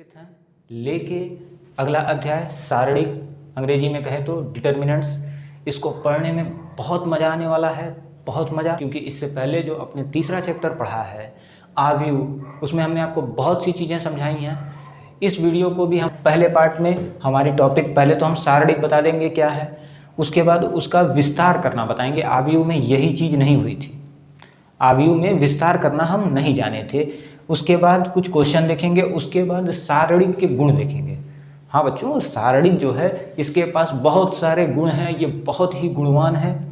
उपस्थित हैं लेके अगला अध्याय सारणिक, अंग्रेजी में कहे तो डिटर्मिनेंट्स। इसको पढ़ने में बहुत मज़ा आने वाला है, बहुत मज़ा, क्योंकि इससे पहले जो अपने तीसरा चैप्टर पढ़ा है आव्यू, उसमें हमने आपको बहुत सी चीज़ें समझाई हैं। इस वीडियो को भी हम पहले पार्ट में हमारी टॉपिक, पहले तो हम सारणिक बता देंगे क्या है, उसके बाद उसका विस्तार करना बताएंगे। आव्यू में यही चीज़ नहीं हुई थी, आव्यू में विस्तार करना हम नहीं जाने थे। उसके बाद कुछ क्वेश्चन देखेंगे, उसके बाद सारणिक के गुण देखेंगे। हाँ बच्चों, सारणिक जो है इसके पास बहुत सारे गुण हैं, ये बहुत ही गुणवान है।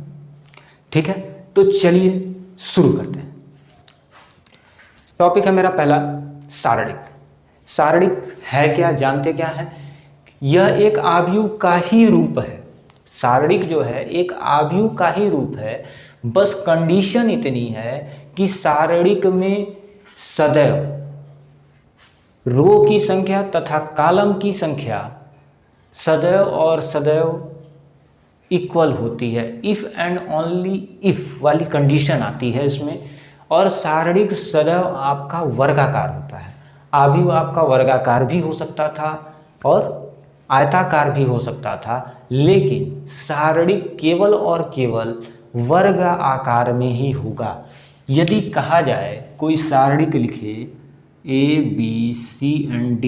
ठीक है, तो चलिए शुरू करते हैं। टॉपिक है मेरा पहला सारणिक। सारणिक है क्या, जानते क्या है? यह एक आव्यू का ही रूप है। सारणिक जो है एक आव्यू का ही रूप है, बस कंडीशन इतनी है कि सारणिक में सदैव रो की संख्या तथा कॉलम की संख्या सदैव और सदैव इक्वल होती है। इफ एंड ओनली इफ वाली कंडीशन आती है इसमें। और सारणिक सदैव आपका वर्गाकार होता है। आव्यू आपका वर्गाकार भी हो सकता था और आयताकार भी हो सकता था, लेकिन सारणिक केवल और केवल वर्ग आकार में ही होगा। यदि कहा जाए कोई सारणिक लिखे ABCD,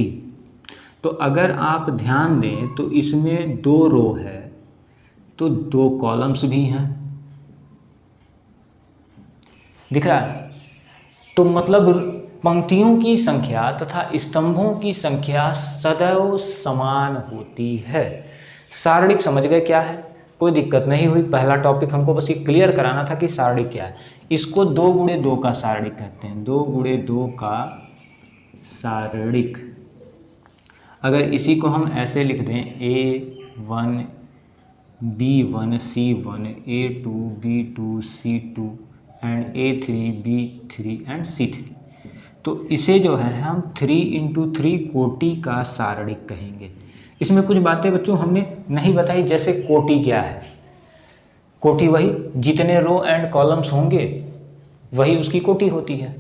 तो अगर आप ध्यान दें तो इसमें 2 रो है तो 2 कॉलम्स भी हैं, दिख रहा है? तो मतलब पंक्तियों की संख्या तथा स्तंभों की संख्या सदैव समान होती है। सारणिक समझ गए क्या है? कोई दिक्कत नहीं हुई। पहला टॉपिक हमको बस ये क्लियर कराना था कि सारणिक क्या है। इसको 2 गुणे 2 का सारणिक कहते हैं, 2 गुणे 2 का सारणिक। अगर इसी को हम ऐसे लिख दें A1 B1 C1 A2 B2 C2 and A3 B3 and C3, तो इसे जो है हम 3×3 कोटि का सारणिक कहेंगे। इसमें कुछ बातें बच्चों हमने नहीं बताई, जैसे कोटि क्या है। कोटि वही जितने रो एंड कॉलम्स होंगे वही उसकी कोटि होती है।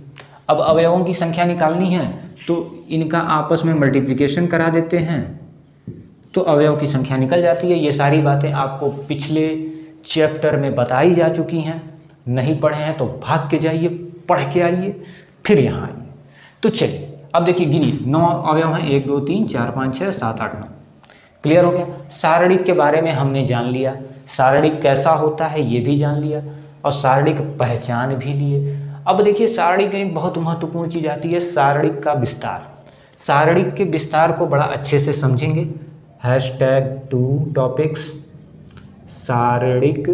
अब अवयवों की संख्या निकालनी है तो इनका आपस में मल्टीप्लिकेशन करा देते हैं तो अवयव की संख्या निकल जाती है। ये सारी बातें आपको पिछले चैप्टर में बताई जा चुकी हैं। नहीं पढ़े हैं तो भाग के जाइए, पढ़ के आइए, फिर यहाँ आइए। तो चलिए अब देखिए, गिनिए 9 अवयव हैं, 1 2 3 4 5 6 7 8 9। क्लियर हो गया? सारणिक के बारे में हमने जान लिया, सारणिक कैसा होता है ये भी जान लिया, और सारणिक पहचान भी लिए। अब देखिए सारणिक एक बहुत महत्वपूर्ण चीज़ आती है, सारणिक का विस्तार। सारणिक के विस्तार को बड़ा अच्छे से समझेंगे। #2 टॉपिक्स सारणिक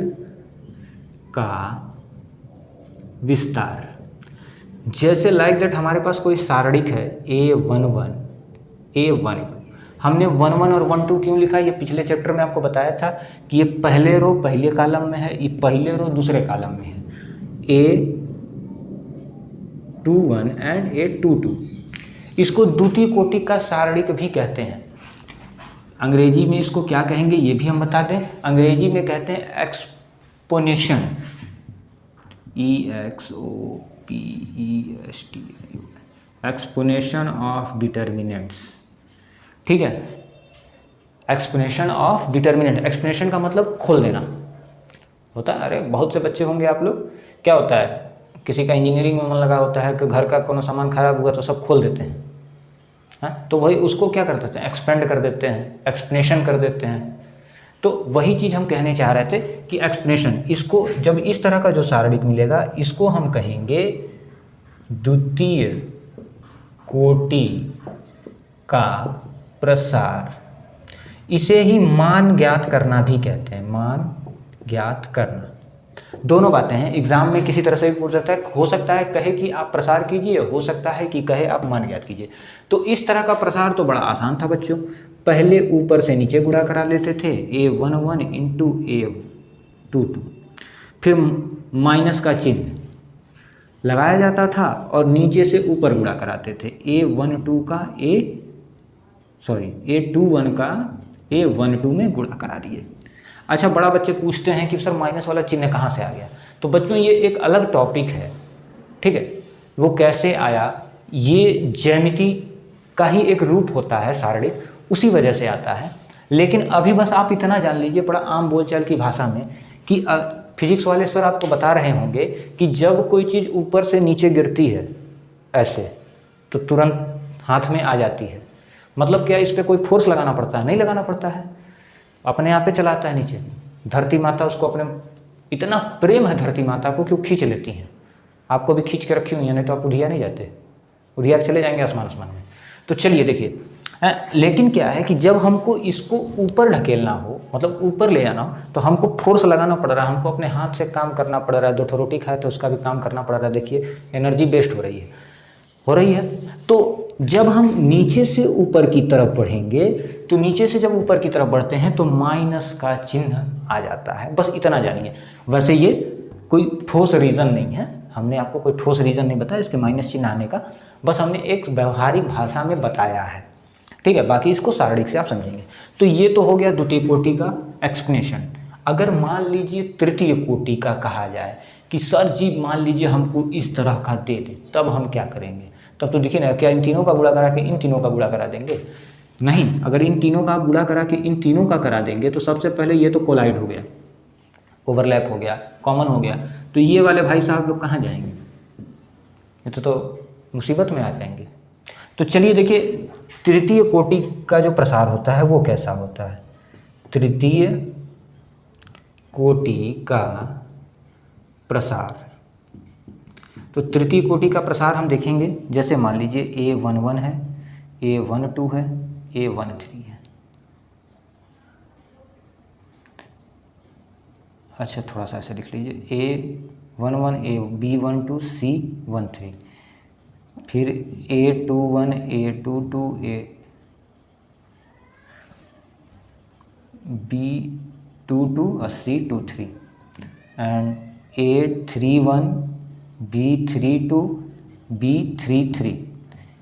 का विस्तार। जैसे लाइक दैट हमारे पास कोई सारणिक है A11 A12, हमने 11 और 12 क्यों लिखा? ये पिछले चैप्टर में आपको बताया था कि ये पहले रो पहले कॉलम में है, ये पहले रो दूसरे कॉलम में है, A21 एंड A22। इसको द्वितीय कोटि का सारणिक भी कहते हैं। अंग्रेजी में इसको क्या कहेंगे ये भी हम बता दें। अंग्रेजी में कहते हैं एक्सपोनेंशन, EXOPEST, एक्सपोनेंशन ऑफ डिटर्मिनेंट्स। ठीक है, एक्सपोनेंशन ऑफ डिटर्मिनेंट। एक्सपोनेंशन का मतलब खोल देना होता है। अरे बहुत से बच्चे होंगे आप लोग, क्या होता है, किसी का इंजीनियरिंग में मन लगा होता है कि घर का कोनो सामान खराब हुआ तो सब खोल देते हैं। हाँ, तो वही उसको क्या कर देते हैं, एक्सपेंड कर देते हैं, एक्सप्लेनेशन कर देते हैं। तो वही चीज़ हम कहने चाह रहे थे कि एक्सप्लेनेशन, इसको जब इस तरह का जो सारणिक मिलेगा इसको हम कहेंगे द्वितीय कोटि का प्रसार। इसे ही मान ज्ञात करना भी कहते हैं, मान ज्ञात करना। दोनों बातें हैं, एग्जाम में किसी तरह से भी पूछ सकता है। हो सकता है कहे कि आप प्रसार कीजिए, हो सकता है कि कहे आप मान ज्ञात कीजिए। तो इस तरह का प्रसार तो बड़ा आसान था बच्चों। पहले ऊपर से नीचे गुणा करा लेते थे, A11 इंटू A22, फिर माइनस का चिन्ह लगाया जाता था और नीचे से ऊपर गुणा कराते थे। A21 का A12 में गुणा करा दिए। अच्छा, बड़ा बच्चे पूछते हैं कि सर माइनस वाला चिन्ह कहाँ से आ गया? तो बच्चों ये एक अलग टॉपिक है, ठीक है। वो कैसे आया, ये ज्यामिति का ही एक रूप होता है सारणिक, उसी वजह से आता है। लेकिन अभी बस आप इतना जान लीजिए बड़ा आम बोलचाल की भाषा में कि फिजिक्स वाले सर आपको बता रहे होंगे कि जब कोई चीज़ ऊपर से नीचे गिरती है ऐसे, तो तुरंत हाथ में आ जाती है। मतलब क्या, इस पर कोई फोर्स लगाना पड़ता है? नहीं लगाना पड़ता है, अपने आप पे चलाता है नीचे। धरती माता उसको अपने, इतना प्रेम है धरती माता को कि वो खींच लेती हैं। आपको भी खींच के रखी हुई है, नहीं तो आप उधिया नहीं जाते, उधिया चले जाएंगे आसमान में। तो चलिए देखिए, लेकिन क्या है कि जब हमको इसको ऊपर ढकेलना हो, मतलब ऊपर ले जाना हो, तो हमको फोर्स लगाना पड़ रहा है, हमको अपने हाथ से काम करना पड़ रहा है। 2 रोटी खाए तो उसका भी काम करना पड़ रहा है। देखिए एनर्जी वेस्ट हो रही है। तो जब हम नीचे से ऊपर की तरफ बढ़ेंगे, तो नीचे से जब ऊपर की तरफ बढ़ते हैं तो माइनस का चिन्ह आ जाता है। बस इतना जानिए। वैसे ये कोई ठोस रीज़न नहीं है, हमने आपको कोई ठोस रीज़न नहीं बताया इसके माइनस चिन्ह आने का, बस हमने एक व्यवहारिक भाषा में बताया है, ठीक है। बाकी इसको सारणिक से आप समझेंगे। तो ये तो हो गया द्वितीय कोटि का एक्सप्लेनेशन। अगर मान लीजिए तृतीय कोटि का कहा जाए कि सर जी मान लीजिए हमको इस तरह का दे दे, तब हम क्या करेंगे? तब तो देखिए ना, क्या इन तीनों का गुणा करा के इन तीनों का गुणा करा देंगे? नहीं, अगर इन तीनों का गुणा करा के इन तीनों का करा देंगे तो सबसे पहले ये तो कोलाइड हो गया, ओवरलैप हो गया, कॉमन हो गया। तो ये वाले भाई साहब लोग कहाँ जाएंगे? ये तो मुसीबत में आ जाएंगे। तो चलिए देखिए, तृतीय कोटि का जो प्रसार होता है वो कैसा होता है? तृतीय कोटि का प्रसार, तो तृतीय कोटि का प्रसार हम देखेंगे। जैसे मान लीजिए A11 है, A12 है, A13 है। अच्छा, थोड़ा सा ऐसे लिख लीजिए, A11 B12 C13, फिर A21 A22 B22 और C23 and A31 B32 B33।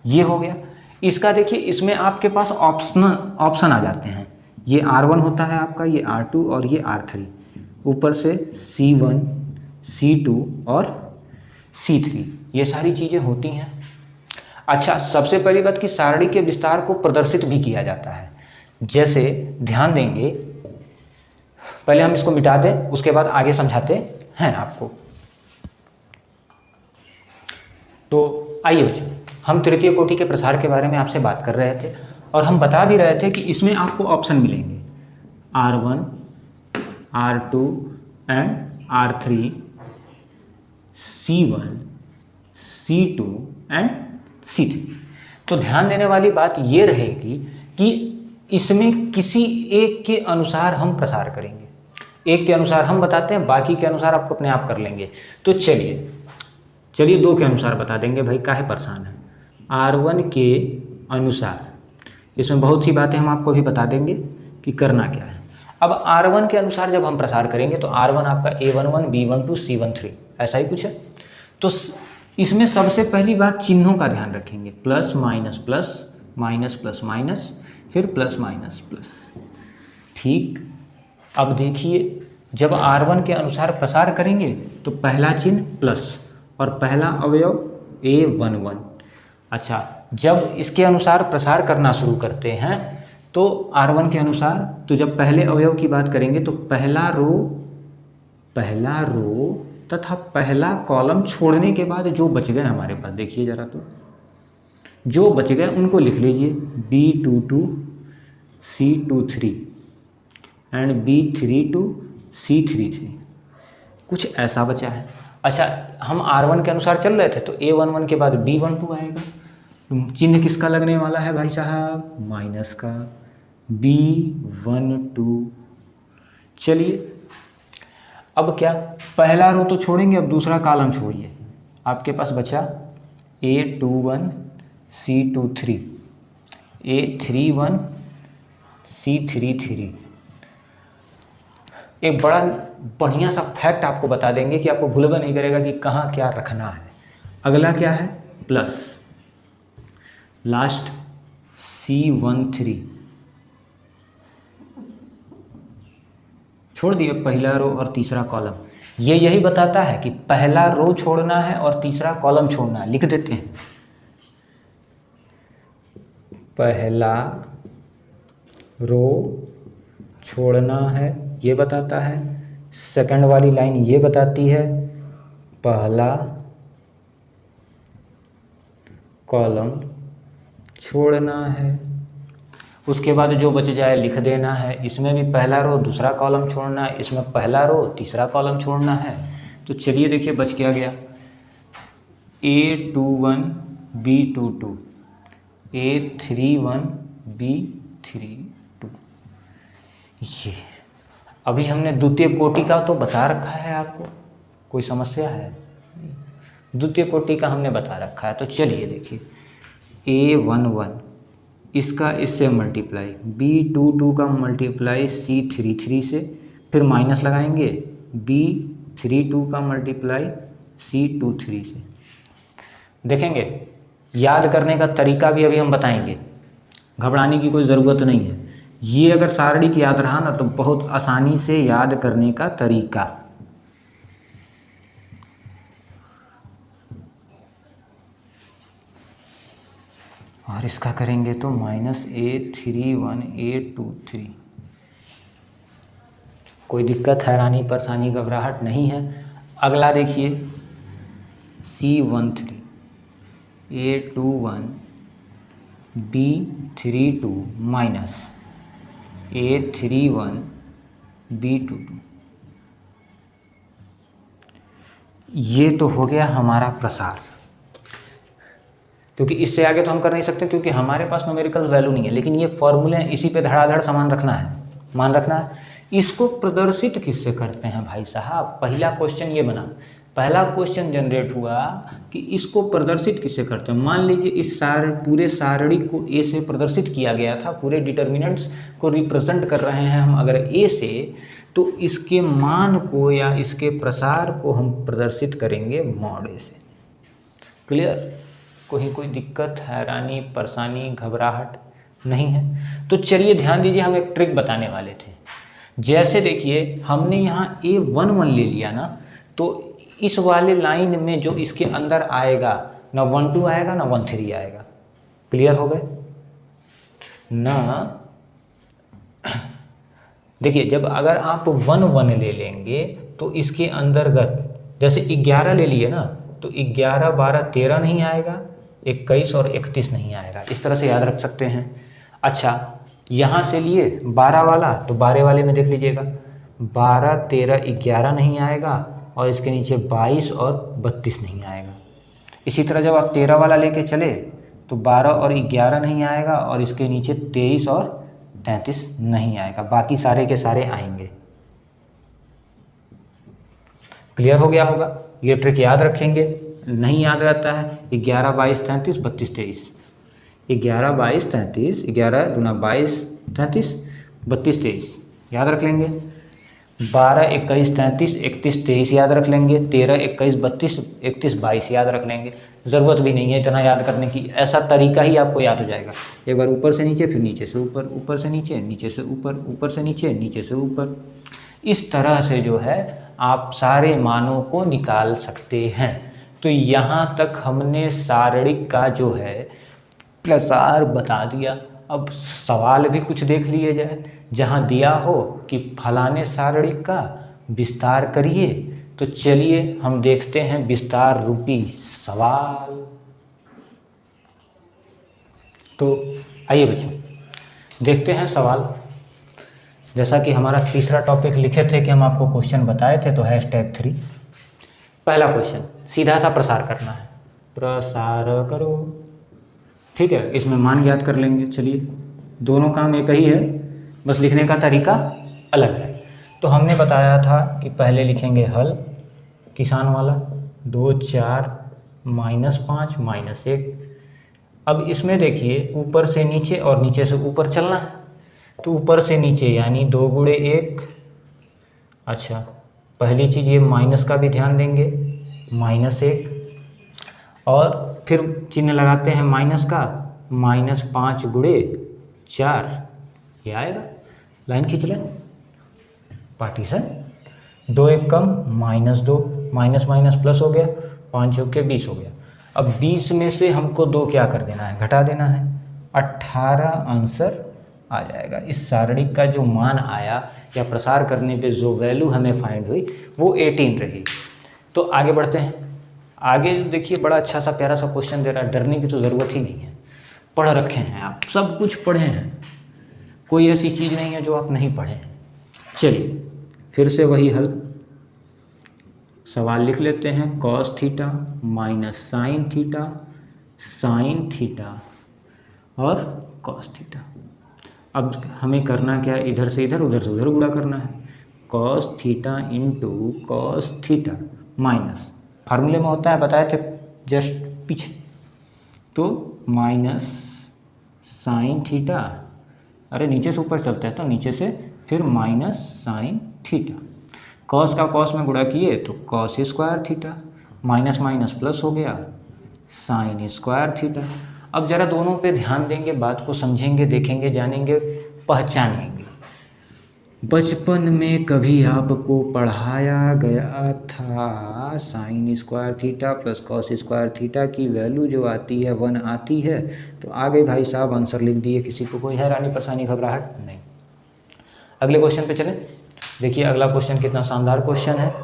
ये हो गया। इसका देखिए, इसमें आपके पास ऑप्शन आ जाते हैं। ये R1 होता है आपका, ये R2 और ये R3, ऊपर से C1 C2 और C3, ये सारी चीज़ें होती हैं। अच्छा, सबसे पहली बात कि सारणी के विस्तार को प्रदर्शित भी किया जाता है। जैसे ध्यान देंगे, पहले हम इसको मिटा दें, उसके बाद आगे समझाते हैं आपको। तो आइए बच्चों, हम तृतीय कोटि के प्रसार के बारे में आपसे बात कर रहे थे और हम बता भी रहे थे कि इसमें आपको ऑप्शन मिलेंगे R1, R2 and R3, C1, C2 and C3। तो ध्यान देने वाली बात ये रहेगी कि इसमें किसी एक के अनुसार हम प्रसार करेंगे। एक के अनुसार हम बताते हैं, बाकी के अनुसार आपको अपने आप कर लेंगे। तो चलिए 2 के अनुसार बता देंगे भाई, काहे परेशान है। R1 के अनुसार, इसमें बहुत सी बातें हम आपको भी बता देंगे कि करना क्या है। अब R1 के अनुसार जब हम प्रसार करेंगे तो R1 आपका A11 B12 C13 ऐसा ही कुछ है। तो इसमें सबसे पहली बात चिन्हों का ध्यान रखेंगे, plus minus plus, minus plus minus, फिर प्लस माइनस प्लस, ठीक। अब देखिए, जब R1 के अनुसार प्रसार करेंगे तो पहला चिन्ह प्लस और पहला अवयव A11। अच्छा, जब इसके अनुसार प्रसार करना शुरू करते हैं तो R1 के अनुसार, तो जब पहले अवयव की बात करेंगे तो पहला रो तथा पहला कॉलम छोड़ने के बाद जो बच गए हमारे पास, देखिए जरा, तो जो बच गए उनको लिख लीजिए, B22 C23 and B32 C33, कुछ ऐसा बचा है। अच्छा, हम R1 के अनुसार चल रहे थे तो A11 के बाद B12 आएगा। चिन्ह किसका लगने वाला है भाई साहब? माइनस का, B12। चलिए, अब क्या, पहला रो तो छोड़ेंगे, अब दूसरा कॉलम छोड़िए। आपके पास बचा A21 C23, A31 C33। एक बड़ा बढ़िया सा फैक्ट आपको बता देंगे कि आपको भूलवा नहीं करेगा कि कहाँ क्या रखना है। अगला क्या है? प्लस, लास्ट C13 छोड़ दिए, पहला रो और तीसरा कॉलम। ये यही बताता है कि पहला रो छोड़ना है और तीसरा कॉलम छोड़ना है, लिख देते हैं। पहला रो छोड़ना है, ये बताता है। सेकंड वाली लाइन ये बताती है पहला कॉलम छोड़ना है। उसके बाद जो बच जाए लिख देना है। इसमें भी पहला रो दूसरा कॉलम छोड़ना है, इसमें पहला रो तीसरा कॉलम छोड़ना है। तो चलिए देखिए बच क्या गया, A21 B22 A31 B32। ये अभी हमने द्वितीय कोटि का तो बता रखा है आपको, कोई समस्या है? द्वितीय कोटि का हमने बता रखा है। तो चलिए देखिए A11 इसका इससे मल्टीप्लाई, B22 का मल्टीप्लाई C33 से, फिर माइनस लगाएंगे, B32 का मल्टीप्लाई C23 से। देखेंगे याद करने का तरीका भी अभी हम बताएंगे, घबराने की कोई ज़रूरत नहीं है। ये अगर सारणिक याद रहा ना तो बहुत आसानी से याद करने का तरीका। और इसका करेंगे तो -A31 A23। कोई दिक्कत, हैरानी, परेशानी, घबराहट नहीं है। अगला देखिए C13 A21 B32 minus A31 B22। ये तो हो गया हमारा प्रसार, क्योंकि इससे आगे तो हम कर नहीं सकते क्योंकि हमारे पास न्यूमेरिकल वैल्यू नहीं है। लेकिन ये फॉर्मूले हैं, इसी पे धड़ाधड़ सामान रखना है, मान रखना है। इसको प्रदर्शित किससे करते हैं भाई साहब? पहला क्वेश्चन ये बना, पहला क्वेश्चन जनरेट हुआ कि इसको प्रदर्शित किससे करते हैं। मान लीजिए इस पूरे सारणी को ए से प्रदर्शित किया गया था, पूरे डिटर्मिनेंट्स को रिप्रेजेंट कर रहे हैं हम अगर ए से, तो इसके मान को या इसके प्रसार को हम प्रदर्शित करेंगे मॉड ए से। क्लियर? कोई दिक्कत, हैरानी, परेशानी, घबराहट नहीं है। तो चलिए ध्यान दीजिए, हम एक ट्रिक बताने वाले थे। जैसे देखिए हमने यहाँ A11 ले लिया ना, तो इस वाले लाइन में जो इसके अंदर आएगा ना 12 आएगा ना 13 आएगा। क्लियर हो गए ना? देखिए जब अगर आप 1 ले लेंगे तो इसके अंतर्गत जैसे 11 ले लिए ना, तो 11 12 13 नहीं आएगा, 21 और 31 नहीं आएगा। इस तरह से याद रख सकते हैं। अच्छा यहाँ से लिए 12 वाला, तो 12 वाले में देख लीजिएगा 12 13 11 नहीं आएगा, और इसके नीचे 22 और 32 नहीं आएगा। इसी तरह जब आप 13 वाला लेके चले तो 12 और 11 नहीं आएगा, और इसके नीचे 23 और 33 नहीं आएगा, बाकी सारे के सारे आएंगे। क्लियर हो गया होगा? ये ट्रिक याद रखेंगे। नहीं याद रहता है 11 22 33 32 23, 11 22 33, 11 दूना 22 33 32 23 याद रख लेंगे। 12 21 33 31 23 याद रख लेंगे। 13 21 32 31 22 याद रख लेंगे। ज़रूरत भी नहीं है इतना याद करने की, ऐसा तरीका ही आपको याद हो जाएगा। एक बार ऊपर से नीचे, फिर नीचे से ऊपर, ऊपर से नीचे, नीचे से ऊपर, ऊपर से नीचे, नीचे से ऊपर। इस तरह से जो है आप सारे मानों को निकाल सकते हैं। तो यहाँ तक हमने सारणिक का जो है प्रसार बता दिया। अब सवाल भी कुछ देख लिए जाए, जहाँ दिया हो कि फलाने सारणिक का विस्तार करिए। तो चलिए हम देखते हैं विस्तार रूपी सवाल। तो आइए बच्चों देखते हैं सवाल। जैसा कि हमारा तीसरा टॉपिक लिखे थे कि हम आपको क्वेश्चन बताए थे, तो है स्टेप 3। पहला क्वेश्चन सीधा सा प्रसार करना है, प्रसार करो। ठीक है, इसमें मान ज्ञात कर लेंगे। चलिए दोनों काम एक ही है, बस लिखने का तरीका अलग है। तो हमने बताया था कि पहले लिखेंगे हल किसान वाला, 2 4 -5 -1। अब इसमें देखिए ऊपर से नीचे और नीचे से ऊपर चलना है, तो ऊपर से नीचे यानी 2 × 1। अच्छा पहली चीज़ ये माइनस का भी ध्यान देंगे, -1, और फिर चिन्ह लगाते हैं माइनस का, -5 × 4 ये आएगा। लाइन खींच लें, पार्टीशन। 2 1 कम, -2, माइनस माइनस प्लस हो गया, 5 × 20 हो गया। अब 20 में से हमको 2 क्या कर देना है, घटा देना है। 18 आंसर आ जाएगा। इस सारणिक का जो मान आया या प्रसार करने पे जो वैल्यू हमें फाइंड हुई वो 18 रही। तो आगे बढ़ते हैं। आगे देखिए बड़ा अच्छा सा प्यारा सा क्वेश्चन दे रहा है, डरने की तो ज़रूरत ही नहीं है, पढ़ रखे हैं आप, सब कुछ पढ़े हैं, कोई ऐसी चीज़ नहीं है जो आप नहीं पढ़े हैं। चलिए फिर से वही हल, सवाल लिख लेते हैं। Cos theta minus sine theta और कॉस थीटा। अब हमें करना क्या है, इधर से इधर उधर से उधर गुणा करना है। Cos theta into cos theta minus, फार्मूले में होता है, बताए थे जस्ट पीछे, तो माइनस साइन थीटा, अरे नीचे से ऊपर चलते हैं तो नीचे से फिर माइनस साइन थीटा। कॉस का कॉस में गुणा किए तो cos square theta, minus minus plus हो गया साइन स्क्वायर थीटा। अब जरा दोनों पे ध्यान देंगे, बात को समझेंगे, देखेंगे, जानेंगे, पहचानेंगे। बचपन में कभी आपको पढ़ाया गया था sine square theta plus cos square theta की वैल्यू जो आती है 1 आती है, तो आगे भाई साहब आंसर लिख दिए, किसी को कोई हैरानी परेशानी घबराहट नहीं। अगले क्वेश्चन पे चलें। देखिए अगला क्वेश्चन कितना शानदार क्वेश्चन है,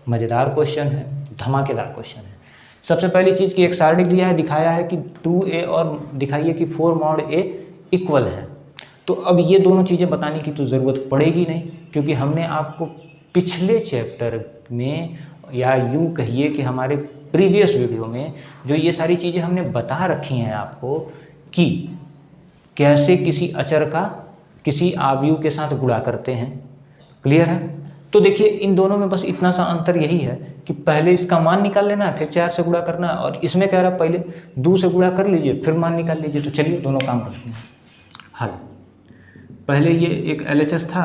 मज़ेदार क्वेश्चन है, धमाकेदार क्वेश्चन है। सबसे पहली चीज़ कि एक सारणिक दिया है, दिखाया है कि 2a और दिखाइए कि 4 mod a इक्वल है। तो अब ये दोनों चीज़ें बताने की तो ज़रूरत पड़ेगी नहीं, क्योंकि हमने आपको पिछले चैप्टर में, या यूँ कहिए कि हमारे प्रीवियस वीडियो में जो ये सारी चीज़ें हमने बता रखी हैं आपको कि कैसे किसी अचर का किसी आव्यूह के साथ गुणा करते हैं। क्लियर है? तो देखिए इन दोनों में बस इतना सा अंतर यही है कि पहले इसका मान निकाल लेना है, फिर 4 से गुणा करना है, और इसमें कह रहा है पहले 2 से गुणा कर लीजिए फिर मान निकाल लीजिए। तो चलिए दोनों काम करते हैं। हल, पहले ये एक LHS था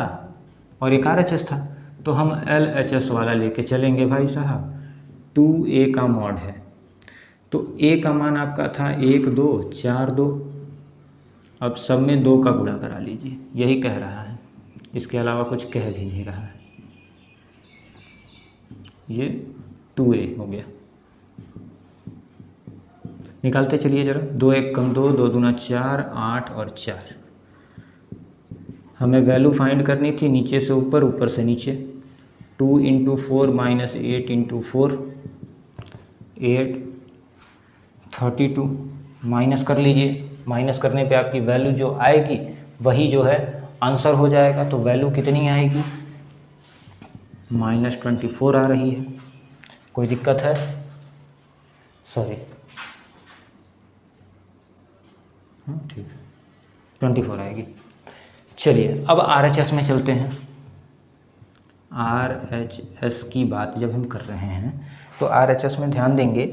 और एक RHS था, तो हम LHS वाला लेके चलेंगे भाई साहब। 2a का मॉड है, तो a का मान आपका था 1 2 4 2, अब सब में 2 का गुणा करा लीजिए, यही कह रहा है, इसके अलावा कुछ कह भी नहीं रहा है। ये 2a हो गया, निकालते चलिए जरा। 2 1 कम 2, 2 दूना 4, 8 और 4। हमें वैल्यू फाइंड करनी थी नीचे से ऊपर, ऊपर से नीचे। 2 इंटू 4 माइनस 8 इंटू 4, 8 32, माइनस कर लीजिए। माइनस करने पे आपकी वैल्यू जो आएगी वही जो है आंसर हो जाएगा। तो वैल्यू कितनी आएगी, -24 आ रही है। कोई दिक्कत है? सॉरी, ठीक है, 24 आएगी। चलिए अब RHS में चलते हैं। RHS की बात जब हम कर रहे हैं तो RHS में ध्यान देंगे,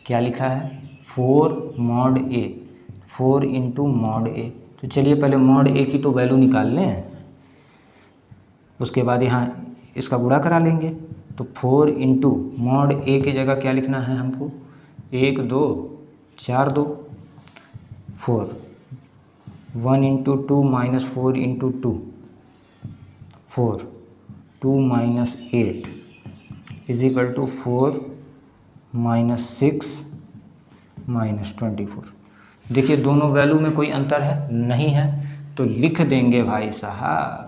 क्या लिखा है, 4 mod a, 4 into mod a। तो चलिए पहले mod a की तो वैल्यू निकाल लें, उसके बाद यहाँ इसका गुणा करा लेंगे। तो 4 इंटू mod a की जगह क्या लिखना है हमको, 1 2 4 2, 4, 1 into 2 minus 4 into 2, 4, 2 minus 8 is equal to 4 minus 6 minus 24। देखिए दोनों वैल्यू में कोई अंतर है नहीं है, तो लिख देंगे भाई साहब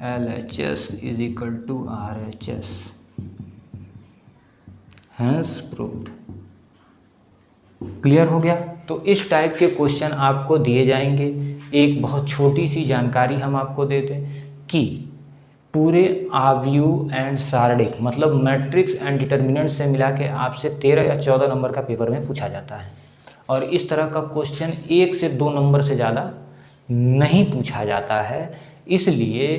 LHS is equal to RHS, hence proved. Clear हो गया? तो इस टाइप के क्वेश्चन आपको दिए जाएंगे। एक बहुत छोटी सी जानकारी हम आपको दे दें कि पूरे आव्यूह एंड सारणिक, मतलब मैट्रिक्स एंड डिटर्मिनेंट से मिला के आपसे 13 या 14 नंबर का पेपर में पूछा जाता है, और इस तरह का क्वेश्चन 1 से 2 नंबर से ज़्यादा नहीं पूछा जाता है, इसलिए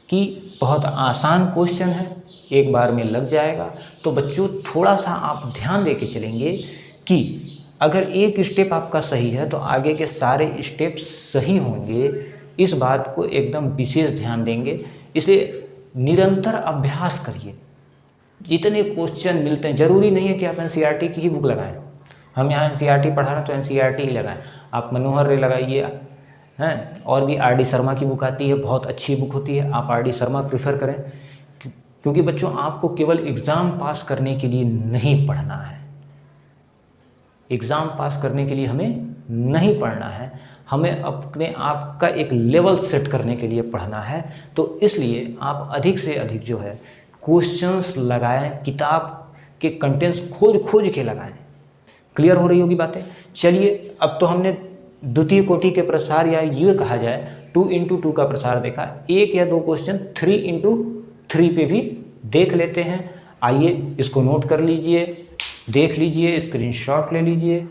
कि बहुत आसान क्वेश्चन है, एक बार में लग जाएगा। तो बच्चों थोड़ा सा आप ध्यान दे के चलेंगे कि अगर एक स्टेप आपका सही है तो आगे के सारे स्टेप सही होंगे। इस बात को एकदम विशेष ध्यान देंगे, इसे निरंतर अभ्यास करिए। जितने क्वेश्चन मिलते हैं, ज़रूरी नहीं है कि आप NCERT की ही बुक लगाएं। हम यहाँ NCERT पढ़ा रहे हैं तो NCERT ही लगाएं। आप मनोहर रे लगाइए हैं, और भी RD शर्मा की बुक आती है, बहुत अच्छी बुक होती है, आप RD शर्मा प्रेफर करें, क्योंकि बच्चों आपको केवल एग्ज़ाम पास करने के लिए नहीं पढ़ना है। एग्ज़ाम पास करने के लिए हमें नहीं पढ़ना है, हमें अपने आप का एक लेवल सेट करने के लिए पढ़ना है। तो इसलिए आप अधिक से अधिक जो है क्वेश्चंस लगाएं, किताब के कंटेंट्स खोज खोज के लगाएं। क्लियर हो रही होगी बातें। चलिए, अब तो हमने द्वितीय कोटि के प्रसार या ये कहा जाए 2x2 का प्रसार देखा। एक या दो क्वेश्चन 3x3 पे भी देख लेते हैं। आइए इसको नोट कर लीजिए, देख लीजिए, स्क्रीनशॉट ले लीजिए।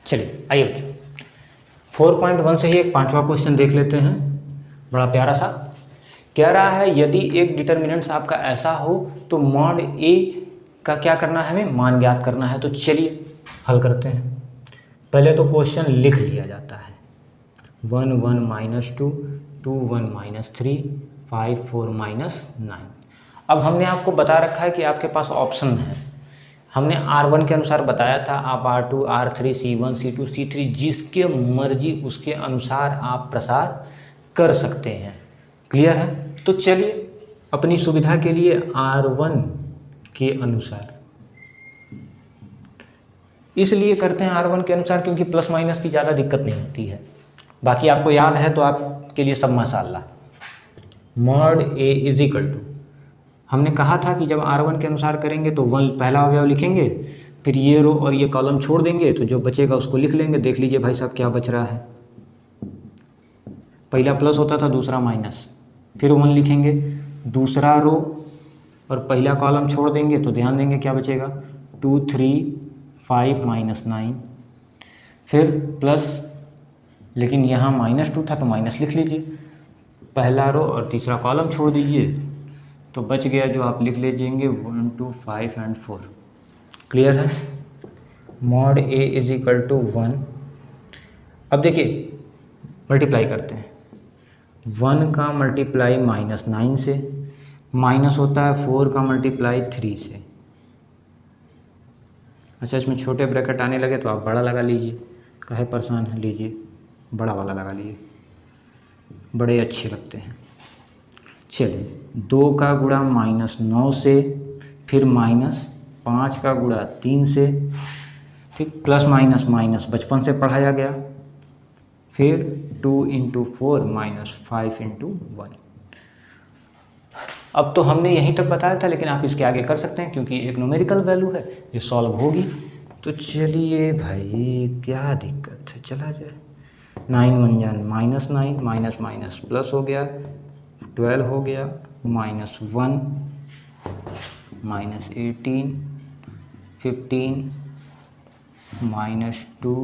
चलिए आइए बच्चों, 4.1 से ही एक 5वां क्वेश्चन देख लेते हैं, बड़ा प्यारा सा। कह रहा है यदि एक डिटर्मिनेंट्स आपका ऐसा हो तो मॉड ए का क्या करना है, हमें मान ज्ञात करना है। तो चलिए हल करते हैं। पहले तो क्वेश्चन लिख लिया जाता है, 1 1 -2 2 1 -3 5 4 -9। अब हमने आपको बता रखा है कि आपके पास ऑप्शन है। हमने R1 के अनुसार बताया था, आप R2 R3 C1 C2 C3 जिसके मर्जी उसके अनुसार आप प्रसार कर सकते हैं। क्लियर है। तो चलिए अपनी सुविधा के लिए R1 के अनुसार इसलिए करते हैं R1 के अनुसार क्योंकि प्लस माइनस की ज़्यादा दिक्कत नहीं होती है। बाकी आपको याद है तो आपके लिए सब माशाल्लाह। Mod a is equal to, हमने कहा था कि जब R1 के अनुसार करेंगे तो 1 पहला अवयव लिखेंगे, फिर ये रो और ये कॉलम छोड़ देंगे, तो जो बचेगा उसको लिख लेंगे। देख लीजिए भाई साहब क्या बच रहा है। पहला प्लस होता था, दूसरा माइनस, फिर 1 लिखेंगे, दूसरा रो और पहला कॉलम छोड़ देंगे, तो ध्यान देंगे क्या बचेगा, 2 3 5 -9, फिर प्लस, लेकिन यहाँ -2 था तो माइनस लिख लीजिए, पहला रो और तीसरा कॉलम छोड़ दीजिए, तो बच गया जो आप लिख लीजिएंगे 1 2 5 और 4। क्लियर है। Mod a is equal to 1। अब देखिए मल्टीप्लाई करते हैं, 1 का मल्टीप्लाई -9 से, माइनस होता है 4 का मल्टीप्लाई 3 से। अच्छा, इसमें छोटे ब्रैकेट आने लगे तो आप बड़ा लगा लीजिए, काहे परेशान है, लीजिए बड़ा वाला लगा लीजिए, बड़े अच्छे लगते हैं। चलिए 2 का गुणा -9 से, फिर -5 का गुणा 3 से, फिर प्लस माइनस माइनस बचपन से पढ़ाया गया, फिर 2 × 4 -5 × 1। अब तो हमने यहीं तक बताया था, लेकिन आप इसके आगे कर सकते हैं क्योंकि एक न्यूमेरिकल वैल्यू है, ये सॉल्व होगी। तो चलिए भाई क्या दिक्कत है, चला जाए। 9 1 जान -9, माइनस माइनस प्लस हो गया, 12 हो गया, -1 -18 15 -2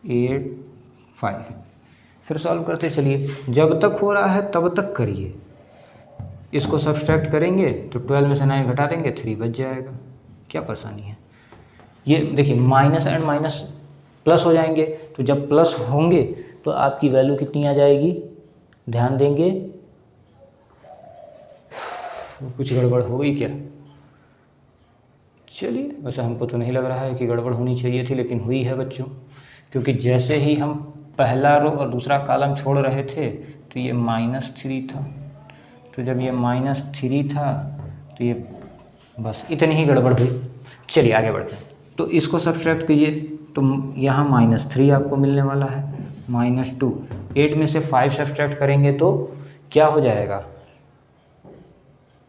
8 5। फिर सॉल्व करते चलिए, जब तक हो रहा है तब तक करिए। इसको सब्सट्रैक्ट करेंगे तो 12 में से 9 घटा देंगे, 3 बच जाएगा। क्या परेशानी है। ये देखिए माइनस एंड माइनस प्लस हो जाएंगे, तो जब प्लस होंगे तो आपकी वैल्यू कितनी आ जाएगी, ध्यान देंगे। कुछ गड़बड़ हो गई क्या। चलिए, वैसे हमको तो नहीं लग रहा है कि गड़बड़ होनी चाहिए थी, लेकिन हुई है बच्चों, क्योंकि जैसे ही हम पहला रो और दूसरा कॉलम छोड़ रहे थे तो ये -3 था, तो जब ये -3 था तो ये बस इतनी ही गड़बड़ हुई। चलिए आगे बढ़ते हैं। तो इसको सब्सट्रैक्ट कीजिए तो यहाँ -3 आपको मिलने वाला है, -2, 8 में से 5 सब्सट्रैक्ट करेंगे तो क्या हो जाएगा,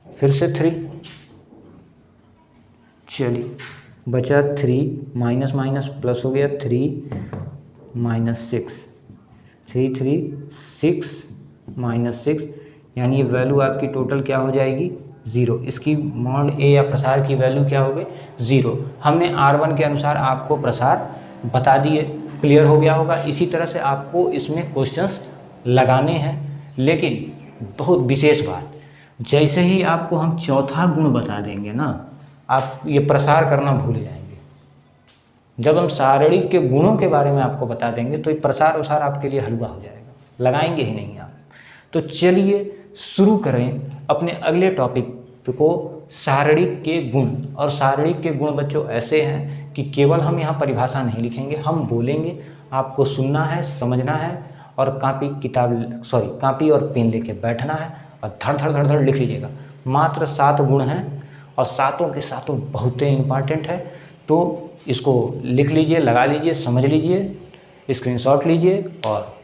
फिर से 3। चलिए बचा 3, माइनस माइनस प्लस हो गया, 3 -6, 3 3 6 -6, यानी ये वैल्यू आपकी टोटल क्या हो जाएगी, 0। इसकी मॉड ए या प्रसार की वैल्यू क्या हो गई, 0। हमने R1 के अनुसार आपको प्रसार बता दिए, क्लियर हो गया होगा। इसी तरह से आपको इसमें क्वेश्चंस लगाने हैं, लेकिन बहुत विशेष बात, जैसे ही आपको हम चौथा गुण बता देंगे ना, आप ये प्रसार करना भूल जाएंगे। जब हम सारणिक के गुणों के बारे में आपको बता देंगे तो ये प्रसार वसार आपके लिए हलवा हो जाएगा, लगाएंगे ही नहीं आप। तो चलिए शुरू करें अपने अगले टॉपिक को, सारणिक के गुण। और सारणिक के गुण बच्चों ऐसे हैं कि केवल हम यहाँ परिभाषा नहीं लिखेंगे, हम बोलेंगे, आपको सुनना है, समझना है, और कापी और पेन लेके बैठना है और धड़ धड़ धड़ धड़ लिख लीजिएगा। मात्र 7 गुण हैं और सातों के सातों बहुत इंपॉर्टेंट है। तो इसको लिख लीजिए, लगा लीजिए, समझ लीजिए, स्क्रीनशॉट लीजिए और